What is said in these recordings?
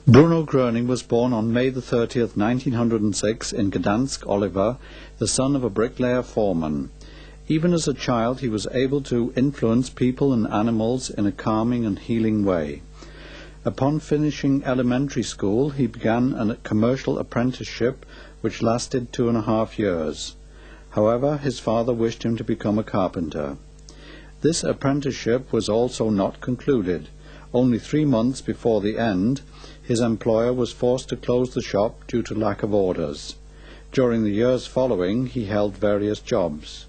Bruno Gröning was born on May the 30th, 1906 in Gdansk, Oliver, the son of a bricklayer foreman. Even as a child, he was able to influence people and animals in a calming and healing way. Upon finishing elementary school, he began a commercial apprenticeship which lasted 2.5 years. However, his father wished him to become a carpenter. This apprenticeship was also not concluded. Only 3 months before the end, his employer was forced to close the shop due to lack of orders. During the years following, he held various jobs.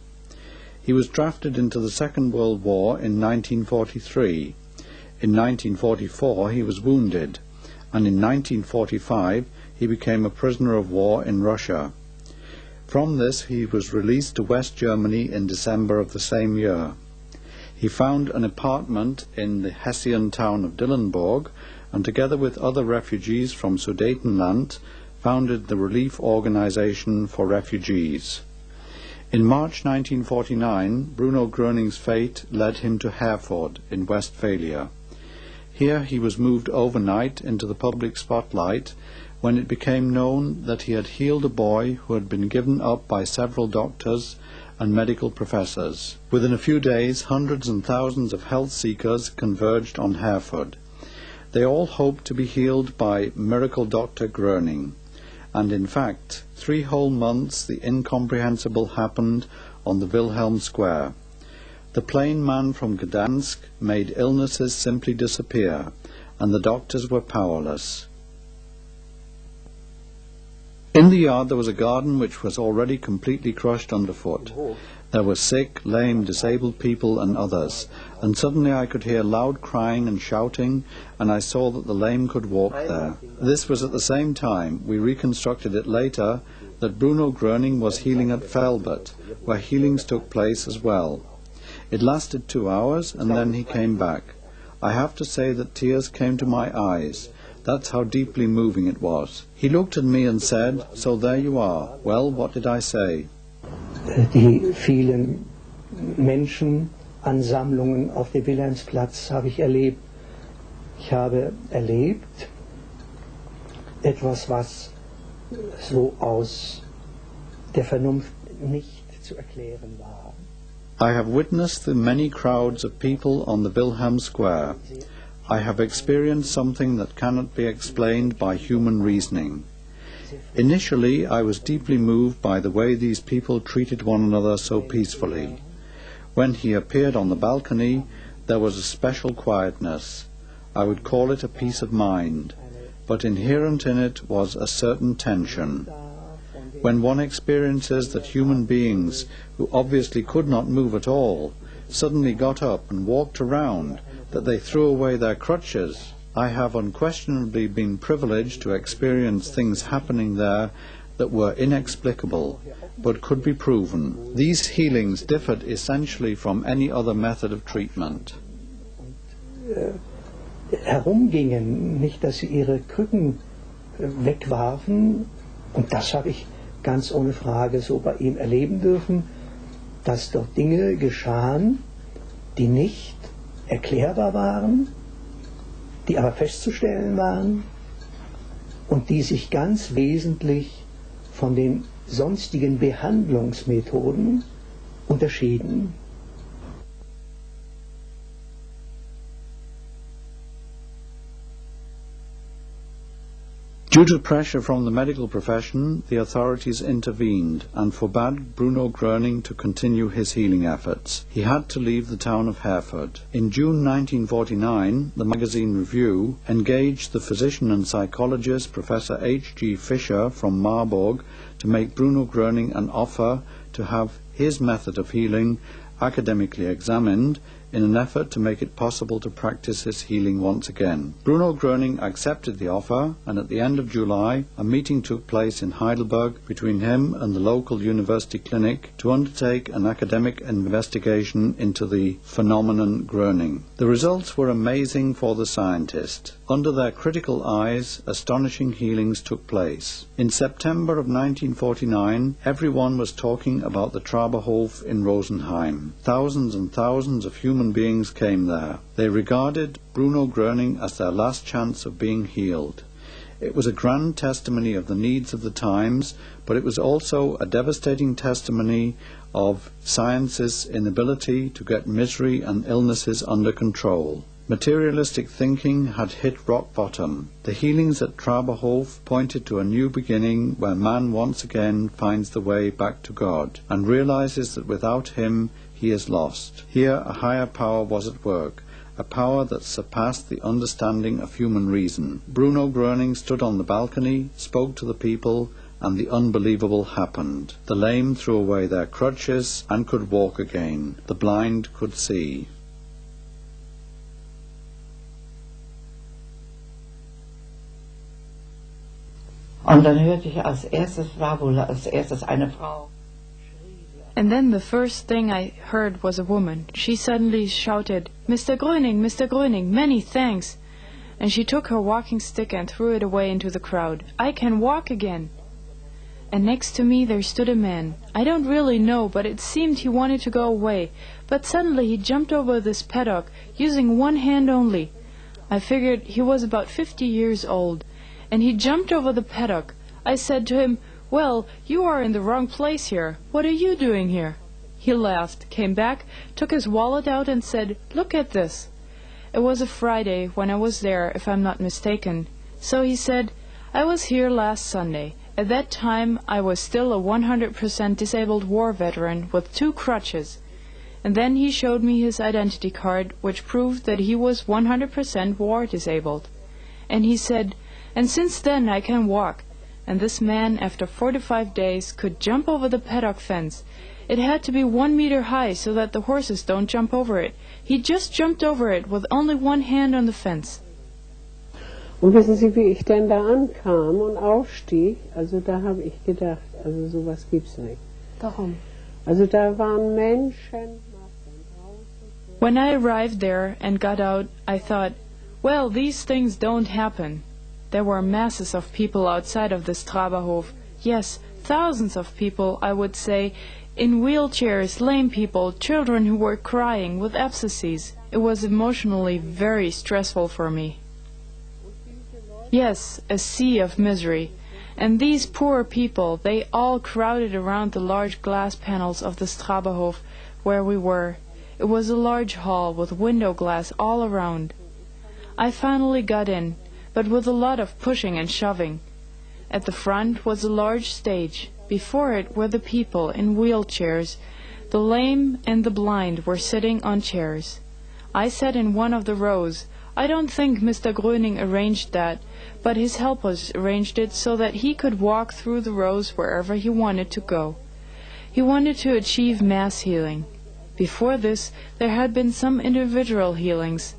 He was drafted into the Second World War in 1943. In 1944 he was wounded, and in 1945 he became a prisoner of war in Russia. From this he was released to West Germany in December of the same year. He found an apartment in the Hessian town of Dillenburg, and together with other refugees from Sudetenland founded the Relief Organization for Refugees. In March 1949, Bruno Gröning's fate led him to Herford in Westphalia. Here he was moved overnight into the public spotlight when it became known that he had healed a boy who had been given up by several doctors and medical professors. Within a few days, hundreds and thousands of health seekers converged on Herford. They all hoped to be healed by miracle Dr. Gröning. And in fact, 3 whole months the incomprehensible happened on the Wilhelm Square. The plain man from Gdansk made illnesses simply disappear, and the doctors were powerless. In the yard there was a garden which was already completely crushed underfoot. There were sick, lame, disabled people and others, and suddenly I could hear loud crying and shouting, and I saw that the lame could walk there. This was at the same time, we reconstructed it later, that Bruno Gröning was healing at Velbert, where healings took place as well. It lasted 2 hours, and then he came back. I have to say that tears came to my eyes. That's how deeply moving it was. He looked at me and said, "So there you are." Well, what did I say? Die vielen Menschenansammlungen auf dem Wilhelmsplatz habe ich erlebt. Ich habe erlebt etwas, was so aus der Vernunft nicht zu erklären war. I have witnessed the many crowds of people on the Wilhelm Square. I have experienced something that cannot be explained by human reasoning. Initially, I was deeply moved by the way these people treated one another so peacefully. When he appeared on the balcony, there was a special quietness. I would call it a peace of mind, but inherent in it was a certain tension. When one experiences that human beings, who obviously could not move at all, suddenly got up and walked around, that they threw away their crutches, I have unquestionably been privileged to experience things happening there that were inexplicable, but could be proven. These healings differed essentially from any other method of treatment. Herumgingen, nicht, dass sie ihre Krücken wegwarfen, und das habe ich ganz ohne Frage so bei ihm erleben dürfen, dass dort Dinge geschahen, die nicht erklärbar waren, die aber festzustellen waren und die sich ganz wesentlich von den sonstigen Behandlungsmethoden unterschieden. Due to pressure from the medical profession, the authorities intervened and forbade Bruno Gröning to continue his healing efforts. He had to leave the town of Herford. In June 1949, the magazine Review engaged the physician and psychologist Professor H.G. Fischer from Marburg to make Bruno Gröning an offer to have his method of healing academically examined in an effort to make it possible to practice his healing once again. Bruno Gröning accepted the offer, and at the end of July, a meeting took place in Heidelberg between him and the local university clinic to undertake an academic investigation into the phenomenon Gröning. The results were amazing for the scientist. Under their critical eyes, astonishing healings took place. In September of 1949, everyone was talking about the Traberhof in Rosenheim. Thousands and thousands of human beings came there. They regarded Bruno Gröning as their last chance of being healed. It was a grand testimony of the needs of the times, but it was also a devastating testimony of science's inability to get misery and illnesses under control. Materialistic thinking had hit rock bottom. The healings at Traberhof pointed to a new beginning where man once again finds the way back to God and realizes that without him he is lost. Here a higher power was at work, a power that surpassed the understanding of human reason. Bruno Gröning stood on the balcony, spoke to the people, and the unbelievable happened. The lame threw away their crutches and could walk again. The blind could see. Und dann hörte ich als erstes, war wohl als erstes eine Frau. And then the first thing I heard was a woman. She suddenly shouted, Mr. Gröning, many thanks. And she took her walking stick and threw it away into the crowd. I can walk again. And next to me there stood a man. I don't really know, but it seemed he wanted to go away. But suddenly he jumped over this paddock, using one hand only. I figured he was about 50 years old. And he jumped over the paddock. I said to him, Well, you are in the wrong place here. What are you doing here? He laughed, came back, took his wallet out and said, Look at this. It was a Friday when I was there, if I'm not mistaken. So he said, I was here last Sunday. At that time I was still a 100% disabled war veteran with 2 crutches. And then he showed me his identity card, which proved that he was 100% war disabled. And he said, And since then I can walk. And this man, after 45 days, could jump over the paddock fence. It had to be 1 meter high so that the horses don't jump over it. He just jumped over it with only one hand on the fence. Und wissen Sie, wie ich denn da ankam und aufstieg? Also da habe ich gedacht, also sowas gibt's nicht. Warum? Also da waren Menschen. When I arrived there and got out, I thought, well, these things don't happen. There were masses of people outside of this Traberhof. Yes, thousands of people, I would say, in wheelchairs, lame people, children who were crying with abscesses. It was emotionally very stressful for me. Yes, a sea of misery. And these poor people, they all crowded around the large glass panels of the Traberhof where we were. It was a large hall with window glass all around. I finally got in, but with a lot of pushing and shoving. At the front was a large stage. Before it were the people in wheelchairs. The lame and the blind were sitting on chairs. I sat in one of the rows. I don't think Mr. Gröning arranged that, but his helpers arranged it so that he could walk through the rows wherever he wanted to go. He wanted to achieve mass healing. Before this, there had been some individual healings.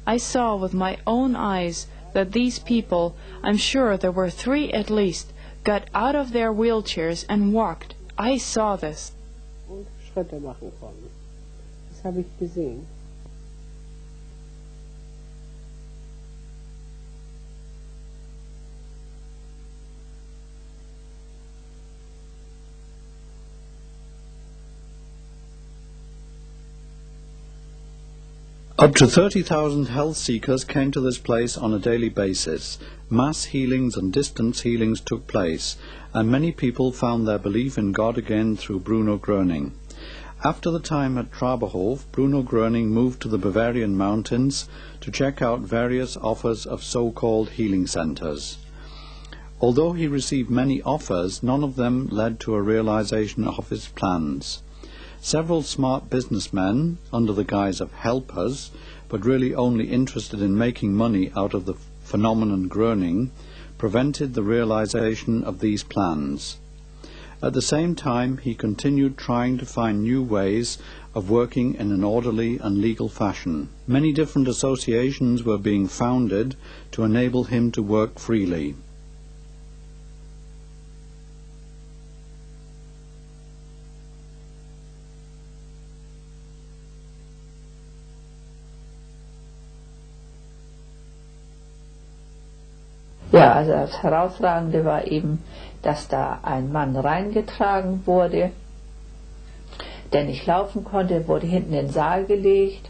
I saw with my own eyes that these people, I'm sure there were 3 at least, got out of their wheelchairs and walked. I saw this. Und Schritte machen konnten. Das habe ich gesehen. Up to 30,000 health seekers came to this place on a daily basis. Mass healings and distance healings took place, and many people found their belief in God again through Bruno Gröning. After the time at Traberhof, Bruno Gröning moved to the Bavarian mountains to check out various offers of so-called healing centers. Although he received many offers, none of them led to a realization of his plans. Several smart businessmen, under the guise of helpers, but really only interested in making money out of the phenomenon Gröning, prevented the realization of these plans. At the same time, he continued trying to find new ways of working in an orderly and legal fashion. Many different associations were being founded to enable him to work freely. Ja, also das Herausragende war eben, dass da ein Mann reingetragen wurde, der nicht laufen konnte, wurde hinten in den Saal gelegt.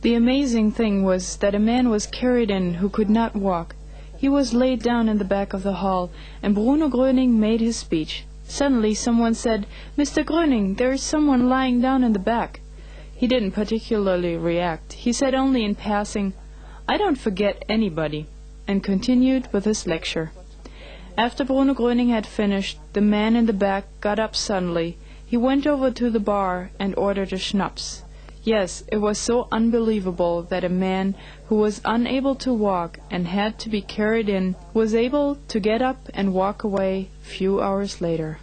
The amazing thing was that a man was carried in who could not walk. He was laid down in the back of the hall, and Bruno Gröning made his speech. Suddenly someone said, "Mr. Gröning, there is someone lying down in the back." He didn't particularly react. He said only in passing, "I don't forget anybody," and continued with his lecture. After Bruno Gröning had finished, the man in the back got up suddenly. He went over to the bar and ordered a schnapps. Yes, it was so unbelievable that a man who was unable to walk and had to be carried in was able to get up and walk away a few hours later.